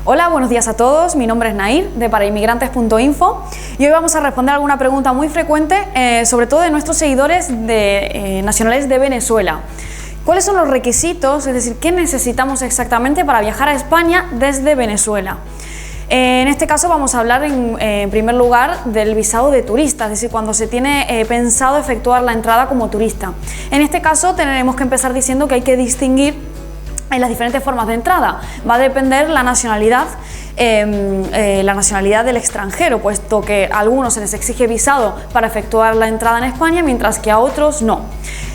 Hola, buenos días a todos. Mi nombre es Nair, de parainmigrantes.info, y hoy vamos a responder alguna pregunta muy frecuente, sobre todo de nuestros seguidores nacionales de Venezuela. ¿Cuáles son los requisitos, es decir, qué necesitamos exactamente para viajar a España desde Venezuela? En este caso vamos a hablar en primer lugar del visado de turista, es decir, cuando se tiene pensado efectuar la entrada como turista. En este caso tenemos que empezar diciendo que hay que distinguir en las diferentes formas de entrada. Va a depender la nacionalidad del extranjero, puesto que a algunos se les exige visado para efectuar la entrada en España, mientras que a otros no.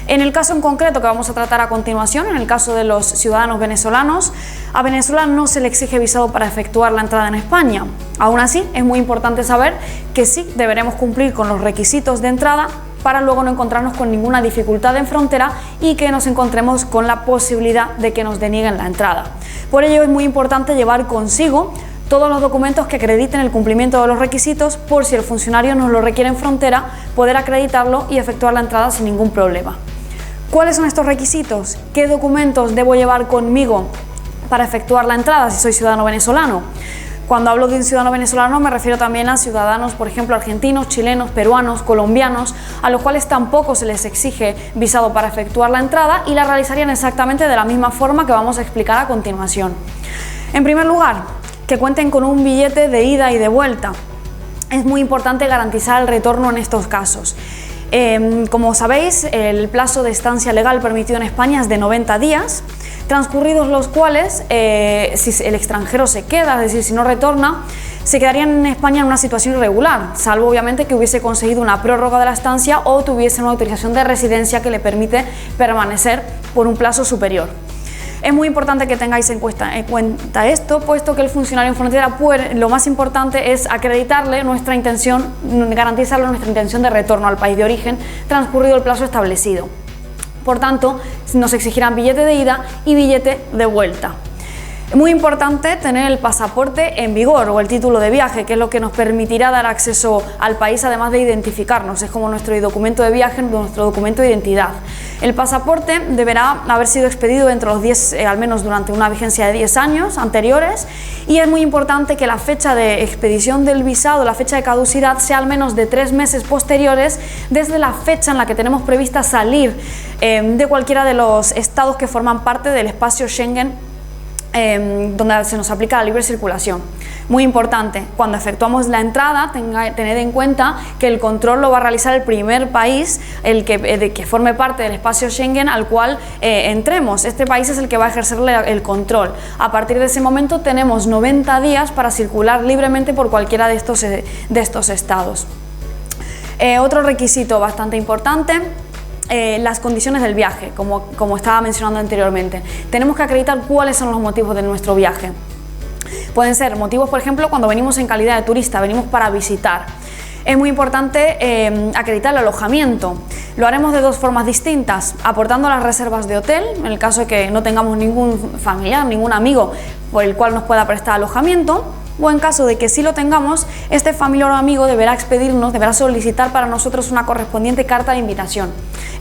En el caso en concreto que vamos a tratar a continuación, en el caso de los ciudadanos venezolanos, a Venezuela no se le exige visado para efectuar la entrada en España. Aún así, es muy importante saber que sí deberemos cumplir con los requisitos de entrada para luego no encontrarnos con ninguna dificultad en frontera y que nos encontremos con la posibilidad de que nos denieguen la entrada. Por ello es muy importante llevar consigo todos los documentos que acrediten el cumplimiento de los requisitos, por si el funcionario nos lo requiere en frontera, poder acreditarlo y efectuar la entrada sin ningún problema. ¿Cuáles son estos requisitos? ¿Qué documentos debo llevar conmigo para efectuar la entrada si soy ciudadano venezolano? Cuando hablo de un ciudadano venezolano me refiero también a ciudadanos, por ejemplo, argentinos, chilenos, peruanos, colombianos, a los cuales tampoco se les exige visado para efectuar la entrada y la realizarían exactamente de la misma forma que vamos a explicar a continuación. En primer lugar, que cuenten con un billete de ida y de vuelta. Es muy importante garantizar el retorno en estos casos. Como sabéis, el plazo de estancia legal permitido en España es de 90 días, transcurridos los cuales, si el extranjero se queda, es decir, si no retorna, se quedarían en España en una situación irregular, salvo obviamente que hubiese conseguido una prórroga de la estancia o tuviese una autorización de residencia que le permite permanecer por un plazo superior. Es muy importante que tengáis en cuenta esto, puesto que el funcionario en frontera lo más importante es acreditarle nuestra intención, garantizarle nuestra intención de retorno al país de origen transcurrido el plazo establecido. Por tanto, nos exigirán billete de ida y billete de vuelta. Es muy importante tener el pasaporte en vigor o el título de viaje, que es lo que nos permitirá dar acceso al país, además de identificarnos. Es como nuestro documento de viaje, nuestro documento de identidad. El pasaporte deberá haber sido expedido entre los 10, al menos durante una vigencia de 10 años anteriores, y es muy importante que la fecha de expedición del visado, la fecha de caducidad, sea al menos de 3 meses posteriores desde la fecha en la que tenemos prevista salir de cualquiera de los estados que forman parte del espacio Schengen, donde se nos aplica la libre circulación. Muy importante, cuando efectuamos la entrada, tened en cuenta que el control lo va a realizar el primer país que forme parte del espacio Schengen al cual entremos. Este país es el que va a ejercer el control. A partir de ese momento tenemos 90 días para circular libremente por cualquiera de estos estados. Otro requisito bastante importante: las condiciones del viaje, como estaba mencionando anteriormente. Tenemos que acreditar cuáles son los motivos de nuestro viaje. Pueden ser motivos, por ejemplo, cuando venimos en calidad de turista, venimos para visitar. Es muy importante acreditar el alojamiento. Lo haremos de dos formas distintas: aportando las reservas de hotel, en el caso de que no tengamos ningún familiar, ningún amigo por el cual nos pueda prestar alojamiento, o en caso de que sí lo tengamos, este familiar o amigo deberá solicitar para nosotros una correspondiente carta de invitación.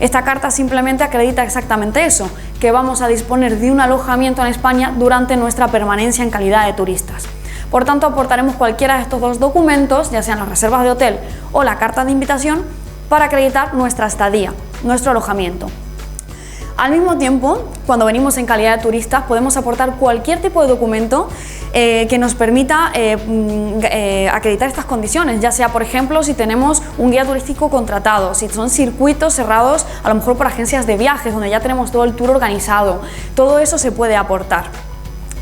Esta carta simplemente acredita exactamente eso, que vamos a disponer de un alojamiento en España durante nuestra permanencia en calidad de turistas. Por tanto, aportaremos cualquiera de estos dos documentos, ya sean las reservas de hotel o la carta de invitación, para acreditar nuestra estadía, nuestro alojamiento. Al mismo tiempo, cuando venimos en calidad de turistas, podemos aportar cualquier tipo de documento que nos permita acreditar estas condiciones, ya sea, por ejemplo, si tenemos un guía turístico contratado, si son circuitos cerrados a lo mejor por agencias de viajes, donde ya tenemos todo el tour organizado. Todo eso se puede aportar.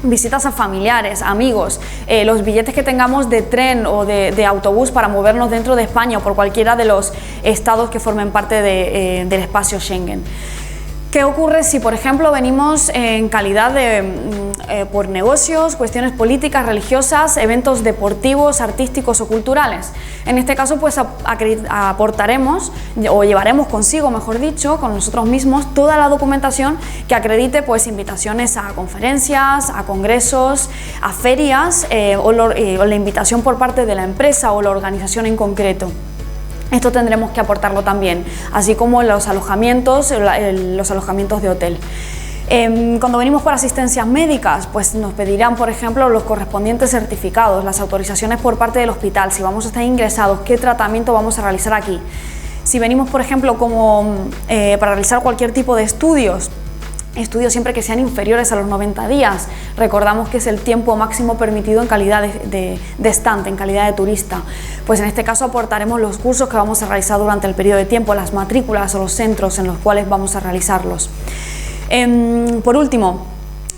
Visitas a familiares, amigos, los billetes que tengamos de tren o de autobús para movernos dentro de España o por cualquiera de los estados que formen parte del espacio Schengen. ¿Qué ocurre si, por ejemplo, venimos en calidad por negocios, cuestiones políticas, religiosas, eventos deportivos, artísticos o culturales? En este caso, pues aportaremos o llevaremos consigo, mejor dicho, con nosotros mismos toda la documentación que acredite pues invitaciones a conferencias, a congresos, a ferias o la invitación por parte de la empresa o la organización en concreto. Esto tendremos que aportarlo también, así como los alojamientos de hotel. Cuando venimos por asistencias médicas, pues nos pedirán, por ejemplo, los correspondientes certificados, las autorizaciones por parte del hospital, si vamos a estar ingresados, qué tratamiento vamos a realizar aquí. Si venimos, por ejemplo, para realizar cualquier tipo de estudios siempre que sean inferiores a los 90 días. Recordamos que es el tiempo máximo permitido en calidad de estante, en calidad de turista. Pues en este caso aportaremos los cursos que vamos a realizar durante el periodo de tiempo, las matrículas o los centros en los cuales vamos a realizarlos. Por último,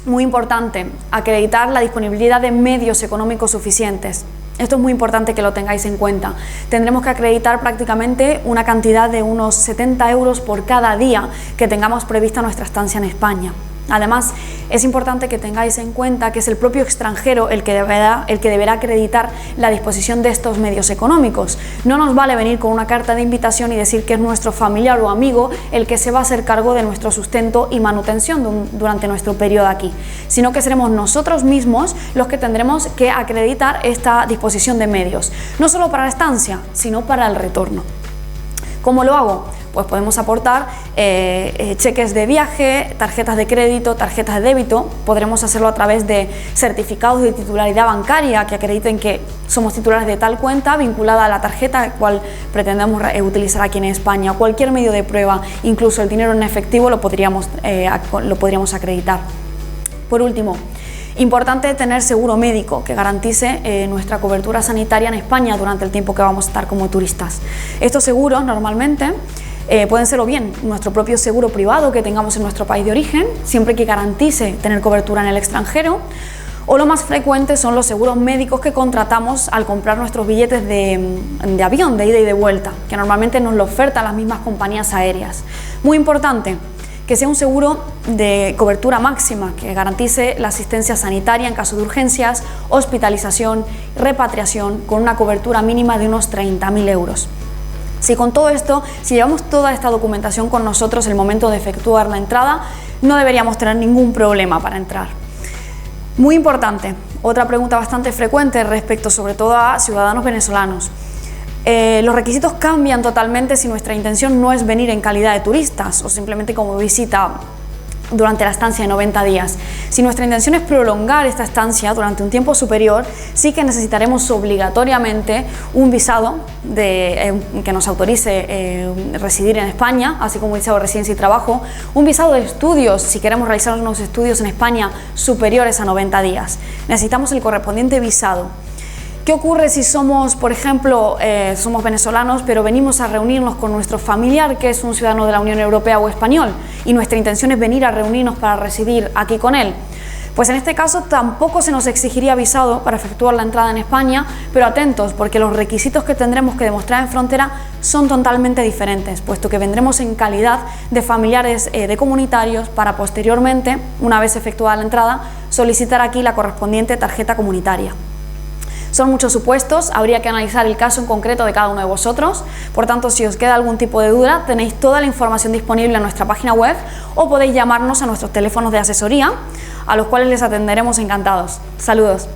muy importante, acreditar la disponibilidad de medios económicos suficientes. Esto es muy importante que lo tengáis en cuenta. Tendremos que acreditar prácticamente una cantidad de unos 70 euros por cada día que tengamos prevista nuestra estancia en España. Además, es importante que tengáis en cuenta que es el propio extranjero el que deberá acreditar la disposición de estos medios económicos. No nos vale venir con una carta de invitación y decir que es nuestro familiar o amigo el que se va a hacer cargo de nuestro sustento y manutención durante nuestro periodo aquí, sino que seremos nosotros mismos los que tendremos que acreditar esta disposición de medios, no solo para la estancia, sino para el retorno. ¿Cómo lo hago? Pues podemos aportar cheques de viaje, tarjetas de crédito, tarjetas de débito. Podremos hacerlo a través de certificados de titularidad bancaria que acrediten que somos titulares de tal cuenta vinculada a la tarjeta cual pretendemos utilizar aquí en España. Cualquier medio de prueba, incluso el dinero en efectivo, lo podríamos acreditar. Por último, importante tener seguro médico que garantice nuestra cobertura sanitaria en España durante el tiempo que vamos a estar como turistas. Estos seguros normalmente pueden ser o bien nuestro propio seguro privado que tengamos en nuestro país de origen, siempre que garantice tener cobertura en el extranjero, o lo más frecuente son los seguros médicos que contratamos al comprar nuestros billetes de avión, de ida y de vuelta, que normalmente nos lo ofertan las mismas compañías aéreas. Muy importante, que sea un seguro de cobertura máxima, que garantice la asistencia sanitaria en caso de urgencias, hospitalización, repatriación, con una cobertura mínima de unos 30.000 euros. Si con todo esto, si llevamos toda esta documentación con nosotros en el momento de efectuar la entrada, no deberíamos tener ningún problema para entrar. Muy importante, otra pregunta bastante frecuente respecto sobre todo a ciudadanos venezolanos. Los requisitos cambian totalmente si nuestra intención no es venir en calidad de turistas o simplemente como visita durante la estancia de 90 días. Si nuestra intención es prolongar esta estancia durante un tiempo superior, sí que necesitaremos obligatoriamente un visado que nos autorice residir en España, así como un visado de residencia y trabajo, un visado de estudios si queremos realizar unos estudios en España superiores a 90 días. Necesitamos el correspondiente visado. ¿Qué ocurre si somos, por ejemplo, somos venezolanos, pero venimos a reunirnos con nuestro familiar que es un ciudadano de la Unión Europea o español y nuestra intención es venir a reunirnos para residir aquí con él? Pues en este caso tampoco se nos exigiría visado para efectuar la entrada en España, pero atentos, porque los requisitos que tendremos que demostrar en frontera son totalmente diferentes, puesto que vendremos en calidad de familiares de comunitarios para posteriormente, una vez efectuada la entrada, solicitar aquí la correspondiente tarjeta comunitaria. Son muchos supuestos, habría que analizar el caso en concreto de cada uno de vosotros, por tanto si os queda algún tipo de duda tenéis toda la información disponible en nuestra página web o podéis llamarnos a nuestros teléfonos de asesoría, a los cuales les atenderemos encantados. Saludos.